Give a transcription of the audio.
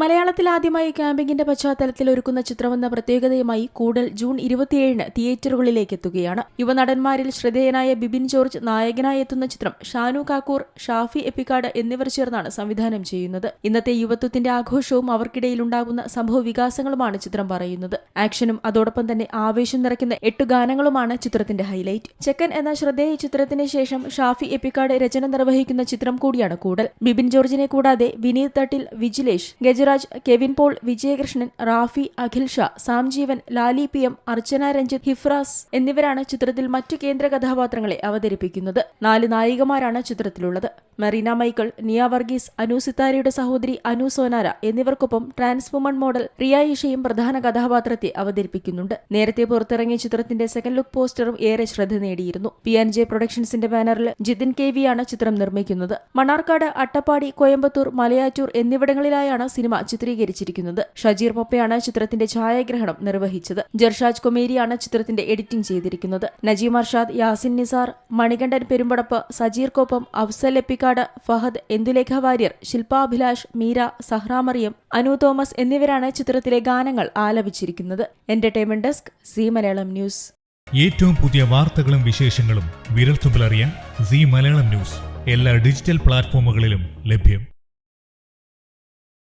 മലയാളത്തിൽ ആദ്യമായി ക്യാമ്പിംഗിന്റെ പശ്ചാത്തലത്തിൽ ഒരുക്കുന്ന ചിത്രമെന്ന പ്രത്യേകതയുമായി കൂടൽ ജൂൺ 27 തിയേറ്ററുകളിലേക്ക് എത്തുകയാണ്. യുവനടന്മാരിൽ ശ്രദ്ധേയനായ ബിബിൻ ജോർജ് നായകനായി എത്തുന്ന ചിത്രം ഷാനു കാക്കൂർ, ഷാഫി എപ്പിക്കാട് എന്നിവർ ചേർന്നാണ് സംവിധാനം ചെയ്യുന്നത്. ഇന്നത്തെ യുവത്വത്തിന്റെ ആഘോഷവും അവർക്കിടയിലുണ്ടാകുന്ന സംഭവവികാസങ്ങളുമാണ് ചിത്രം പറയുന്നത്. ആക്ഷനും അതോടൊപ്പം തന്നെ ആവേശം നിറയ്ക്കുന്ന 8 ഗാനങ്ങളുമാണ് ചിത്രത്തിന്റെ ഹൈലൈറ്റ്. ചെക്കൻ എന്ന ശ്രദ്ധേയ ചിത്രത്തിന് ശേഷം ഷാഫി എപ്പിക്കാട് രചന നിർവഹിക്കുന്ന ചിത്രം കൂടിയാണ് കൂടൽ. ബിബിൻ ജോർജിനെ കൂടാതെ Vineeth Thattil, Vijilesh, Gajaraj, Kevin Paul, Vijayakrishnan, Rafi, Akhil Shah, Samjeevan, Lali PM, Archana Ranjith, Hifras എന്നിവരാണ് ചിത്രത്തിൽ മറ്റു കേന്ദ്ര കഥാപാത്രങ്ങളെ അവതരിപ്പിക്കുന്നത്. 4 നായികമാരാണ് ചിത്രത്തിലുള്ളത്. മെറീന മൈക്കിൾ, നിയ വർഗീസ്, അനു സിത്താരയുടെ സഹോദരി അനു സോനാര എന്നിവർക്കൊപ്പം ട്രാൻസ് വുമൺ മോഡൽ റിയ ഈഷയും പ്രധാന കഥാപാത്രത്തെ അവതരിപ്പിക്കുന്നുണ്ട്. നേരത്തെ പുറത്തിറങ്ങിയ ചിത്രത്തിന്റെ സെക്കൻഡ് ലുക്ക് പോസ്റ്ററും ഏറെ ശ്രദ്ധ നേടിയിരുന്നു. PNJ പ്രൊഡക്ഷൻസിന്റെ ബാനറിൽ ജിതിൻ KV ആണ് ചിത്രം നിർമ്മിക്കുന്നത്. മണ്ണാർക്കാട്, അട്ടപ്പാടി, കോയമ്പത്തൂർ, മലയാറ്റൂർ എന്നിവിടങ്ങളിലായാണ് സിനിമ ചിത്രീകരിച്ചിരിക്കുന്നത്. ഷജീർ പപ്പയാണ് ചിത്രത്തിന്റെ ഛായാഗ്രഹണം നിർവഹിച്ചത്. ജർഷാജ് കൊമേരിയാണ് ചിത്രത്തിന്റെ എഡിറ്റിംഗ് ചെയ്തിരിക്കുന്നത്. നജീം അർഷാദ്, യാസിൻ നിസാർ, മണികണ്ഠൻ പെരുമ്പടപ്പ്, സജീർക്കൊപ്പം അഫ്സൽ എപ്പിക്കാട്, ഫഹദ്, എന്ദുലേഖ വാര്യർ, ശില്പ അഭിലാഷ്, മീര, സഹ്റ മറിയം, അനു തോമസ് എന്നിവരാണ് ചിത്രത്തിലെ ഗാനങ്ങൾ ആലപിച്ചിരിക്കുന്നത്. Entertainment desk, Zee Malayalam news. ഏറ്റവും പുതിയ വാർത്തകളും വിശേഷങ്ങളും വിരൽത്തുമ്പിലറിയാൻ സീ മലയാളം ന്യൂസ് എല്ലാ ഡിജിറ്റൽ പ്ലാറ്റ്ഫോമുകളിലും ലഭ്യം.